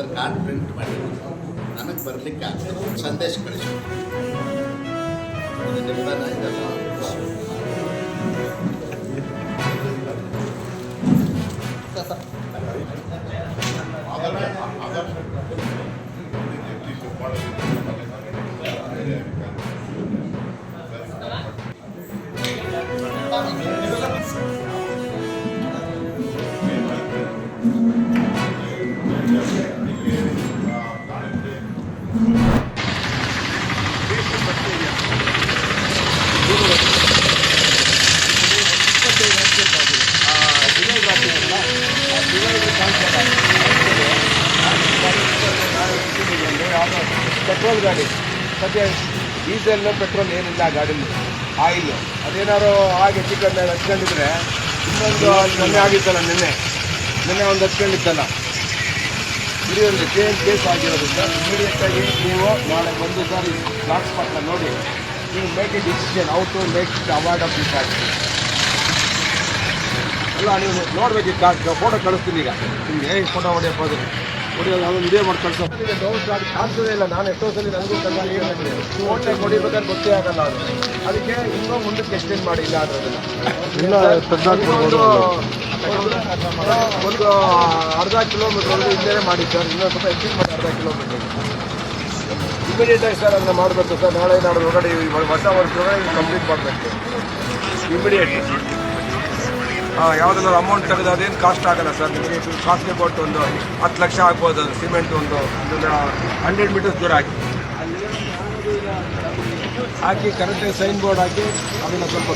Aadhaar card print ಮಾಡಿ ನನಗೆ ಬರಲಿಕ್ಕೆ ಆಗ್ತದೆ ಸಂದೇಶ ಕಳಿಸಿ ನಿಮ್ದಾನ ಇದೆಲ್ಲ ಪೆಟ್ರೋಲ್ ಗಾಡಿ ಸದ್ಯ ಡೀಸೆಲ್ ಪೆಟ್ರೋಲ್ ಏನಿಲ್ಲ ಗಾಡೀಲಿ ಆಯಿಲ್ ಅದೇನಾದ್ರು ಹಾಗೆ ಚಿಕನ್ ಹಚ್ಕೊಂಡಿದ್ರೆ ಇನ್ನೊಂದು ಮೊನ್ನೆ ಆಗಿತ್ತಲ್ಲ ನಿನ್ನೆ ಒಂದು ಹಚ್ಕೊಂಡಿತ್ತಲ್ಲ ಇದೊಂದು ಕೇಸ್ ಆಗಿರೋದ್ರಿಂದ ಇಮಿಡಿಯೇಟಾಗಿ ನೀವು ನಾಳೆ ಬಂದು ಸರ್ ಈ ಬ್ಲಾಕ್ ಸ್ಪಾಟ್ನ ನೋಡಿ ನೀವು make a decision how to make avoid of this act. ಅಲ್ಲ ನೀವು ನೋಡ್ಬೇಕಿತ್ತು ಫೋಟೋ ಕಳಿಸ್ತೀನಿ ಈಗ ನಿಮಗೆ ಫೋಟೋ ಹೊಡೆಯೋದು ಹೊಡೆಯೋದು ಅದೊಂದು ವಿಡಿಯೋ ಮಾಡಿ ಕಳಿಸೋ ಆಗ್ತದೆ ಇಲ್ಲ. ನಾನು ಎಷ್ಟೋ ಸಲ ನನಗೂ ಫೋಟೋ ಹೊಡಿಬೇಕಾದ್ರೆ ಗೊತ್ತೇ ಆಗಲ್ಲ ಅದು. ಅದಕ್ಕೆ ಇನ್ನೂ ಮುಂದಕ್ಕೆ ಎಕ್ಸ್ಟೆಂಡ್ ಮಾಡಿ ಇಲ್ಲ ಅದರದನ್ನು ಒಂದು ಅರ್ಧ ಕಿಲೋಮೀಟ್ರ್ ಇಲ್ಲೇ ಮಾಡಿ ಸರ್. ಇನ್ನೊಂದು ಸ್ವಲ್ಪ ಎಕ್ಸ್ಟೆಂಡ್ ಮಾಡಿ ಅರ್ಧ ಕಿಲೋಮೀಟ್ರ್ ಇಮಿಡಿಯೇಟಾಗಿ ಸರ್ ಅದನ್ನು ಮಾಡಬೇಕು ಸರ್. ನಾಳೆ ನಾಡು ಹೊರಗಡೆ ಹೊಸ ವರ್ಷದೊಳಗೆ ಕಂಪ್ಲೀಟ್ ಮಾಡಬೇಕು ಇಮಿಡಿಯೇಟ್. ಯಾವುದನ್ನ ಅಮೌಂಟ್ ತೆಗೆದು ಅದೇನು ಕಾಸ್ಟ್ ಆಗಲ್ಲ ಸರ್. ನಿಮಗೆ ಕಾಸ್ಟ್ಲಿ ಕೊಟ್ಟು ಒಂದು 10 ಲಕ್ಷ ಆಗ್ಬೋದು. ಅದು ಸಿಮೆಂಟ್ ಒಂದು 100 ಮೀಟರ್ಸ್ ದೂರ ಹಾಕಿ ಕರೆಕ್ಟಾಗಿ ಸೈನ್ ಬೋರ್ಡ್ ಹಾಕಿ ಅದನ್ನು ಸ್ವಲ್ಪ